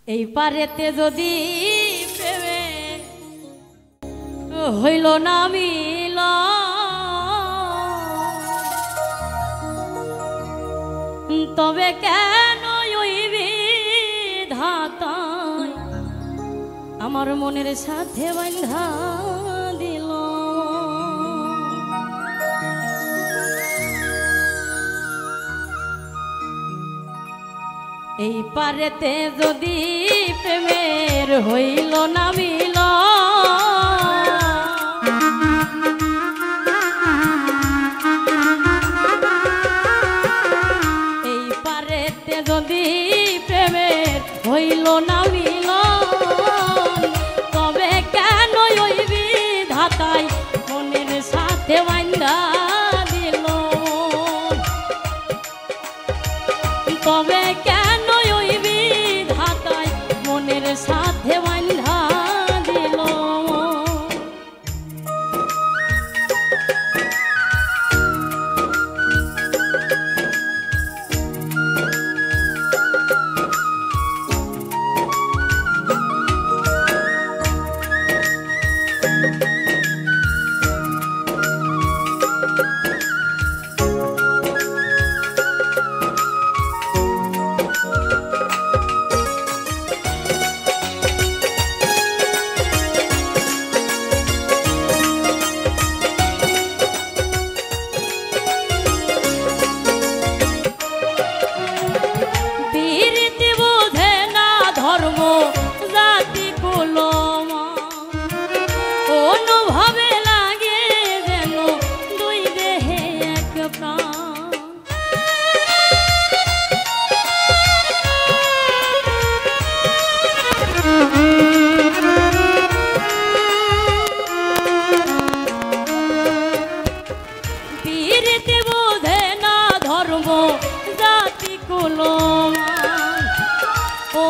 এই পারেতে যদি প্রেমে হইল না মিল তবে কেন ওই বিধাতায় আমার মনের সাথে বাঁধা দিল। এই পারেতে যদি প্রেমের হইল না মিল এই পারেতে যদি প্রেমের হইল না মিল তবে কেন ওই বিধাতায় মনের সাথে বাঁধা দিল। তবে কেন ওই বিধাতায় মনের সাথে বাঁধা দিল।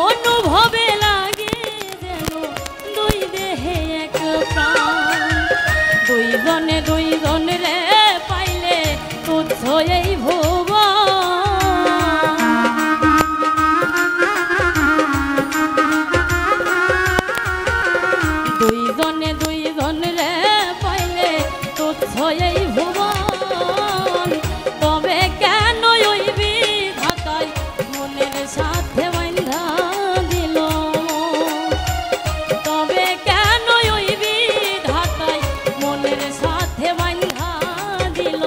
অনুভবে লাগে যেন দুই দেহে এক প্রাণ দুইজনে দুইজন রে পাইলে তুচ্ছ এই ভুবন দুইজনে দুইজন রে পাইলে তুচ্ছ এই ভুবন তবে কেন ওই বিধাতায় মনের সাথে বাঁধা দিল। তবে কেন ওই বিধাতায় মনের সাথে বাঁধা দিল।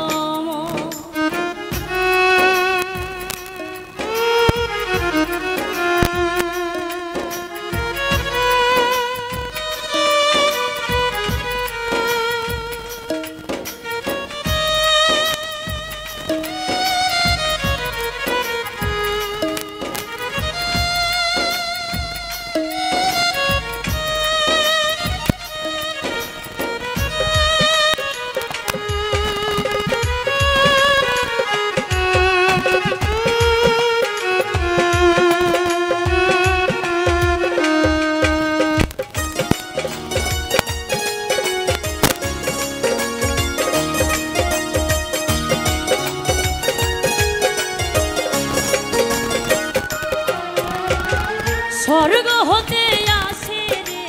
স্বর্গ হতে আসে রে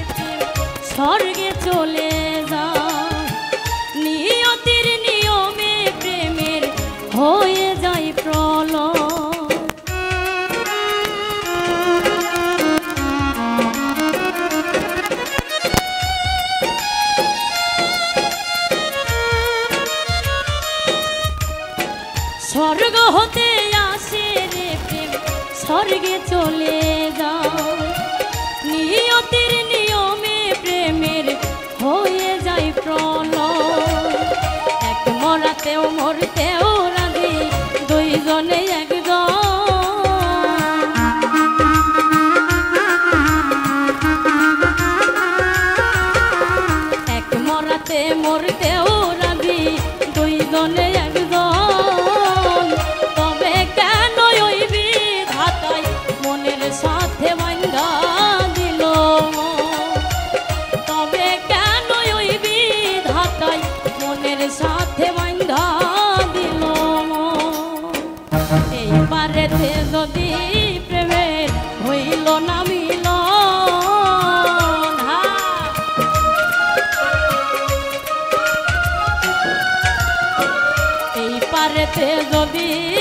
স্বর্গে চলে যা নিয়তির নিয়মে প্রেমের হয়ে যায় প্রলয়। স্বর্গ হতে আসে রে প্রেম স্বর্গে চলে যা নিয়তির নিয়মে প্রেমের হয়ে যায় প্রলয়। এক মরাতেও মরতেও রাজি দুইজনে একজন এক মরাতে মরতেও রাজি দুইজনে একজন তবে কেন ওই বিধাতায় মনের সাথে বাঁধা দিল। তবে কেন ওই বিধাতায় মনের সাথে বাঁধা দিল। এই পারেতে যদি প্রেমের হইল না মিল সে যদি